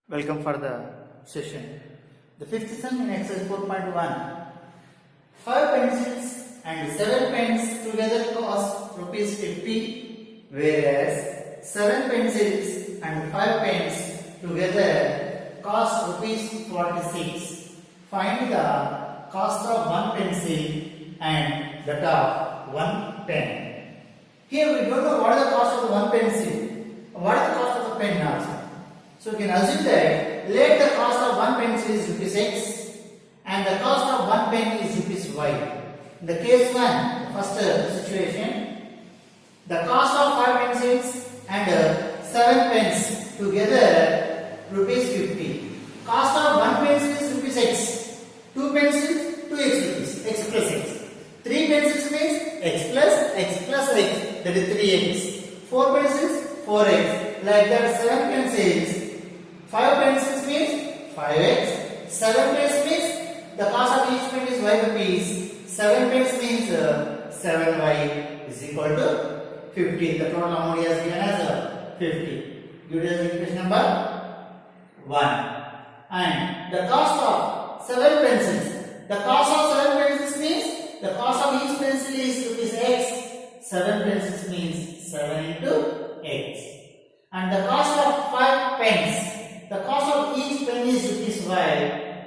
Welcome for the session. The fifth sum in exercise 4.1. 5 pencils and 7 pens together cost rupees 50, whereas 7 pencils and 5 pens together cost rupees 46. Find the cost of one pencil and that of one pen. Here we don't know what is the cost of the one pencil, what is the cost of the pen also. So we can assume that let the cost of one pencil is rupees x and the cost of one pen is rupees y. In the case 1, the first situation, the cost of 5 pencils and 7 pens together rupees 50. Cost of one pencil is rupees x. 2 pencils 2x rupees, x plus x. 3 pencils means x plus x, that is 3x. 4 pencils 4x. Like that 7 pencils. 5 pencils means 5x, 7 pens means the cost of each pen is y rupees, 7 pens means 7y is equal to 50. The total amount is given as 50. Give it as equation number 1. And the cost of 7 pencils, the cost of 7 pencils means the cost of each pencil is rupees x, 7 pencils means 7 into x. And the cost of 5 pens, the cost of each pen is rupees y.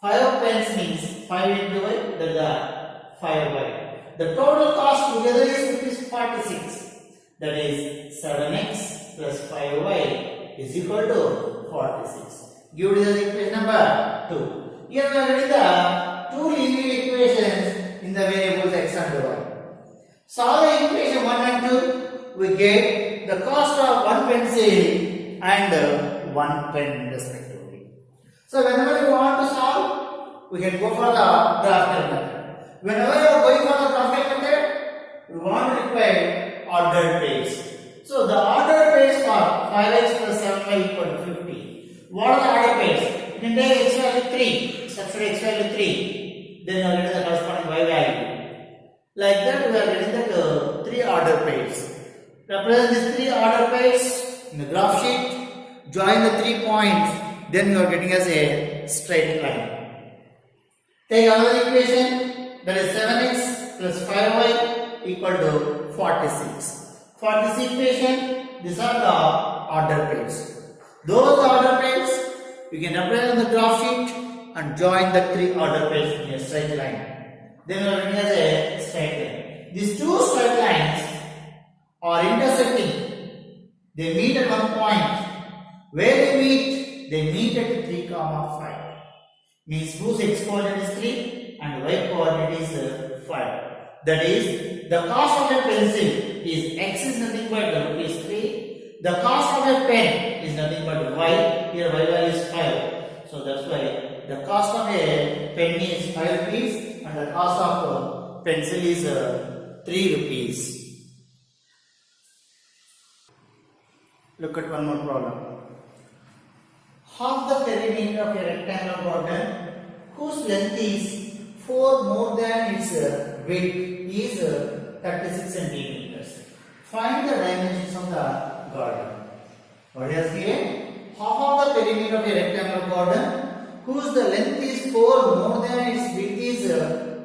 5 pens means 5 into y, that is 5y. The total cost together is rupees 46. That is 7x plus 5y is equal to 46. Give it as equation number 2. Here we are getting the two linear equations in the variables x and y. Solve the equation 1 and 2. We get the cost of one pencil and one pen respectively. So whenever you want to solve, we can go for the graphical method. Whenever you are going for the graphical method, we want to require ordered pairs. So the ordered pairs for 5x plus 7y equal to 50. What are the ordered pairs? You can take x value 3, substitute x value 3, then you are getting the corresponding y value. Like that we are getting the 3 ordered pairs. Represent these 3 ordered pairs in the graph sheet. Join the 3 points, then you are getting as a straight line. Take another equation, that is 7x plus 5y equal to 46. For this equation, these are the order pairs. Those order pairs, you can represent on the graph sheet and join the 3 order pairs in a straight line. Then you are getting as a straight line. These two straight lines are intersecting. They meet at one point. Where they meet at 3, 5. Means whose x coordinate is 3 and y coordinate is 5. That is, the cost of a pencil is x is nothing but rupees 3. The cost of a pen is nothing but y. Here y value is 5. So that's why the cost of a pen is 5 rupees and the cost of a pencil is 3 rupees. Look at one more problem. Half the perimeter of a rectangular garden whose length is 4 more than its width is 36 centimeters. Find the dimensions of the garden. What is given? Half of the perimeter of a rectangular garden whose the length is 4 more than its width is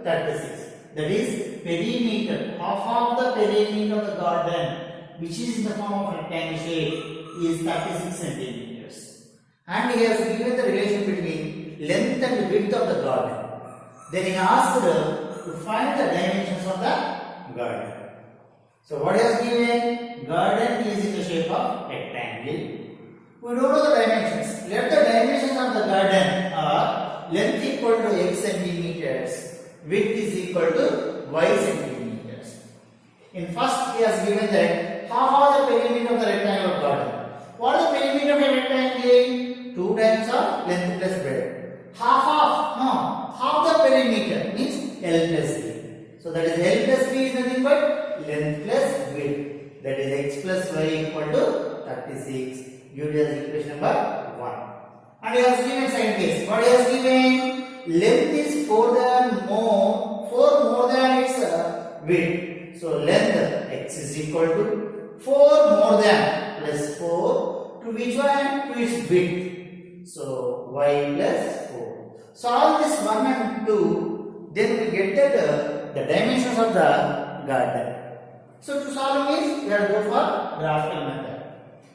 36. That is perimeter. Half of the perimeter of the garden, which is in the form of rectangle shape, is 36 centimeters. And he has given the relation between length and width of the garden. Then he asked to find the dimensions of the garden. So what he has given? Garden is in the shape of rectangle. We don't know the dimensions. Let the dimensions of the garden are length equal to x centimeters, width is equal to y centimeters. In first he has given that half of the perimeter of the rectangular garden. What is the perimeter of a rectangle? 2 times of length plus breadth. Half the perimeter means L plus B. So that is L plus B is nothing but length plus width. That is x plus y equal to 36. Give it as equation number 1. And he has given second case. What he has given? Length is 4 more than its width. So length x is equal to 4 more than plus 4 to which one? To its width. So y plus 4. Solve this 1 and 2, then we get that the dimensions of the garden. So to solve this, we have to go for graphical method.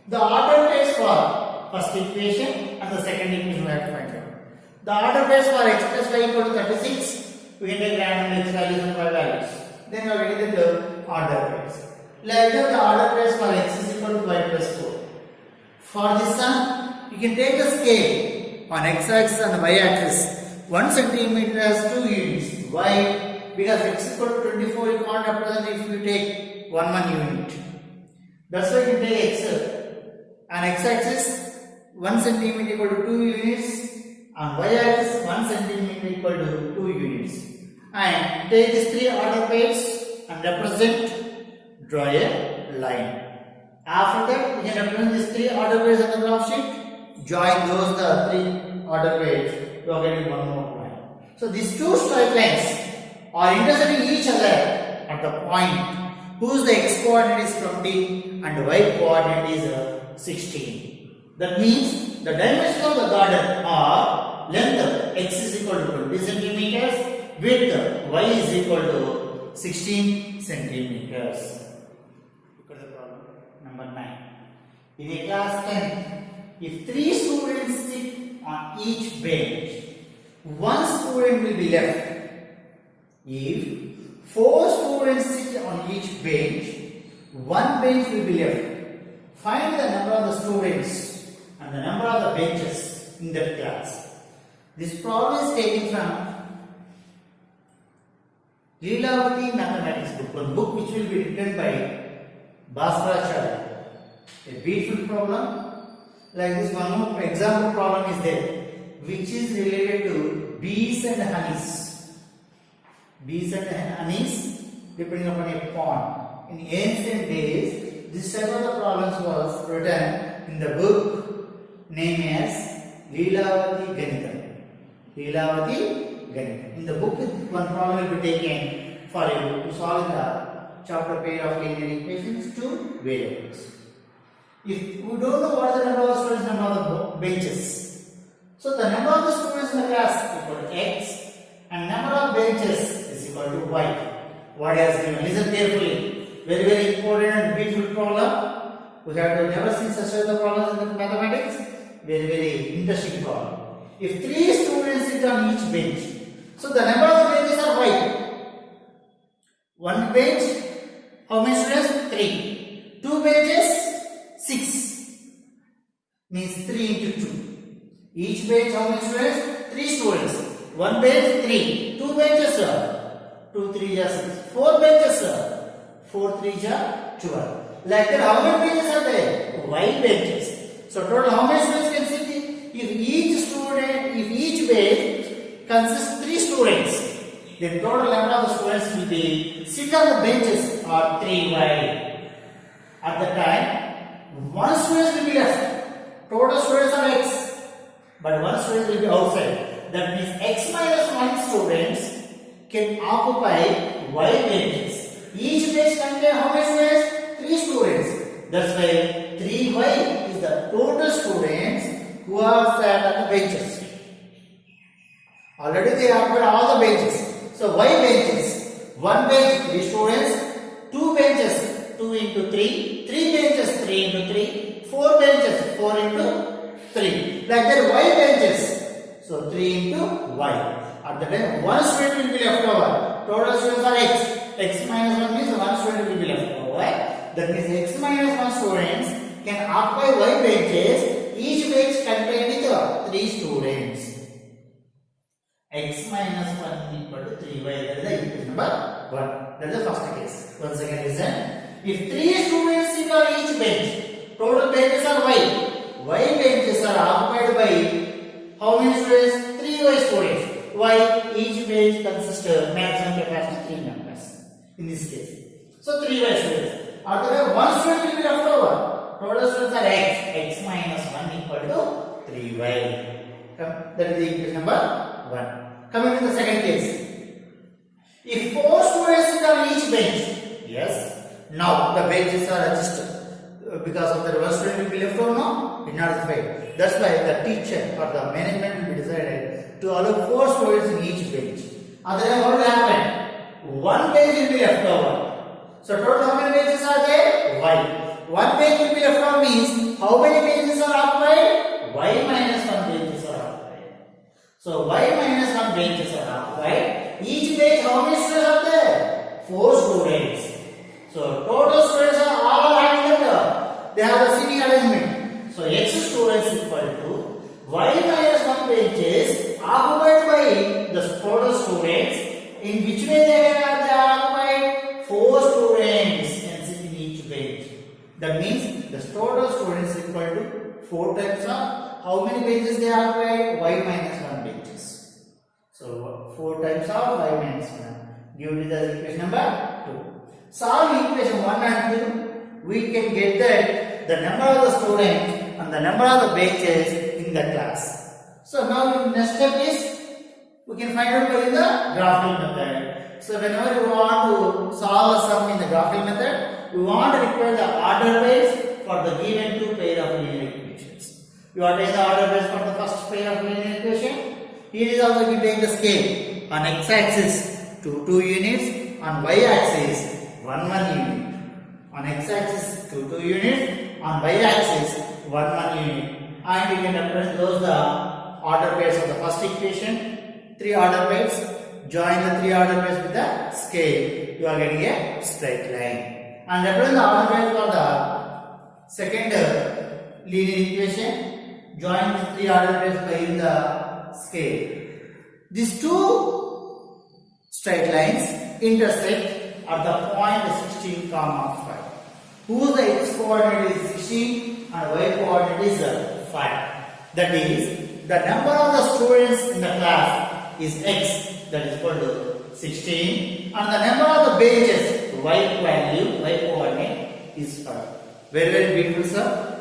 The order pairs for first equation and the second equation we have to find out. The order pairs for x plus y equal to 36, we can take random x values and y values. Then we are getting the order pairs. Like that, the order pairs for x is equal to y plus 4. For this sum, you can take the scale on x axis and y axis. 1 centimeter has 2 units. Why? Because x equal to 24, you can't represent if you take 1 unit. That's why you take x on x axis 1 centimeter equal to 2 units, on y axis 1 centimeter equal to 2 units. And take these 3 order pairs and represent, draw a line. After that, we can represent these 3 order pairs on the graph sheet, join those the 3 order pairs. You are getting one more line. So these two straight lines are intersecting each other at the point whose the x coordinate is 20 and y coordinate is 16. That means the dimensions of the garden are length of x is equal to 20 centimeters, width y is equal to 16 centimeters. Look at the problem. Number 9. In a class 10, if 3 students sit on each bench, 1 student will be left. If 4 students sit on each bench, 1 bench will be left. Find the number of the students and the number of the benches in that class. This problem is taken from Leelavati Mathematics book, one book which will be written by Bhaskaracharya. A beautiful problem. Like this, one more example problem is there, which is related to bees and honeys. Bees and honeys depending upon a pond. In ancient days, this type of the problems was written in the book named as Leelavati Ganitam. Leelavati Ganitam. In the book, one problem will be taken for you to solve the chapter pair of linear equations to variables. If we don't know what is the number of students, number of the benches, so the number of the students in the class is equal to x and number of benches is equal to y. What has given? Listen carefully. Very, very important and beautiful problem. We have never seen such a problems in mathematics. Very, very interesting problem. If 3 students sit on each bench, so the number of the benches are y. 1 bench, how many students? 3. 2 benches, 6. Means 3 into 2. Each bench, how many students? 3 students. 1 bench, 3. 2 benches, 2 3 is 6. 4 benches, 4 3 is 12. Like that, how many benches are there? Y benches. So total, how many students can sit? If each bench consists 3 students, then total number of the students will be sit on the benches are 3y. At the time, 1 student will be left. Total students are x, but 1 student will be outside. That means x minus 1 students can occupy y benches. Each bench contains how many students? 3 students. That's why 3y is the total students who are sat on the benches. Already they occupied all the benches. So y benches, 1 bench 3 students, 2 benches 2 into 3, 3 benches 3 into 3, 4 benches 4 into 3. Like that y benches. So 3 into y. At the time 1 student will be left over. Total students are x. X minus 1 means 1 student will be left over. That means x minus 1 students can occupy y benches. Each bench containing 3 students. X minus 1 equal to 3y. That is the equation number 1. That is the first case. Once again listen. If 3 students sit on each bench, total benches are y. Y benches are occupied by how many students? 3y students. Y each bench consists of maximum capacity 3 members. In this case. So 3y students. Otherwise, 1 student will be left over. Total students are x. X minus 1 equal to 3y. That is the equation number 1. Coming to the second case. If 4 students sit on each bench, yes, now the benches are adjusted. because of the reverse student will be left over, no? It not fail. That's why the teacher or the management will be decided to allow 4 students in each bench. Otherwise, what will happen? One bench will be left over. So total how many benches are there? Y. One bench will be left over means how many benches are occupied? Y minus 1 benches are occupied. So y minus 1 benches are occupied. Each bench how many students are there? 4 students. So total students are all having the they have the seating arrangement. So x students equal to y minus 1 benches occupied by the total students. In which way they are occupied? 4 students can sit in each bench. That means the total students equal to 4 times of how many benches they occupied? Y minus 1 benches. So 4 times of y minus 1. Give it as equation number 2. Solve equation 1 and 2. We can get that the number of the students and the number of the benches in the class. So now the next step is we can find out by the graphical method. So whenever you want to solve a sum in the graphical method, we want to require the order base for the given 2 pair of linear equations. You are taking the order base for the first pair of linear equation. Here is also we take the scale on x-axis to 2 units, on y-axis 1 unit. On x-axis to 2 units, on y-axis 1 unit. And you can represent those the order pairs of the first equation. 3 order pairs. Join the 3 order pairs with the scale. You are getting a straight line. And represent the order pairs for the second linear equation. Join the 3 order pairs by using the scale. These 2 straight lines intersect at the point 16, 5. Whose the x coordinate is 16 and y coordinate is 5. That is, the number of the students in the class is x, that is equal to 16, and the number of the benches y value, y coordinate is 5. Very, very beautiful, sir.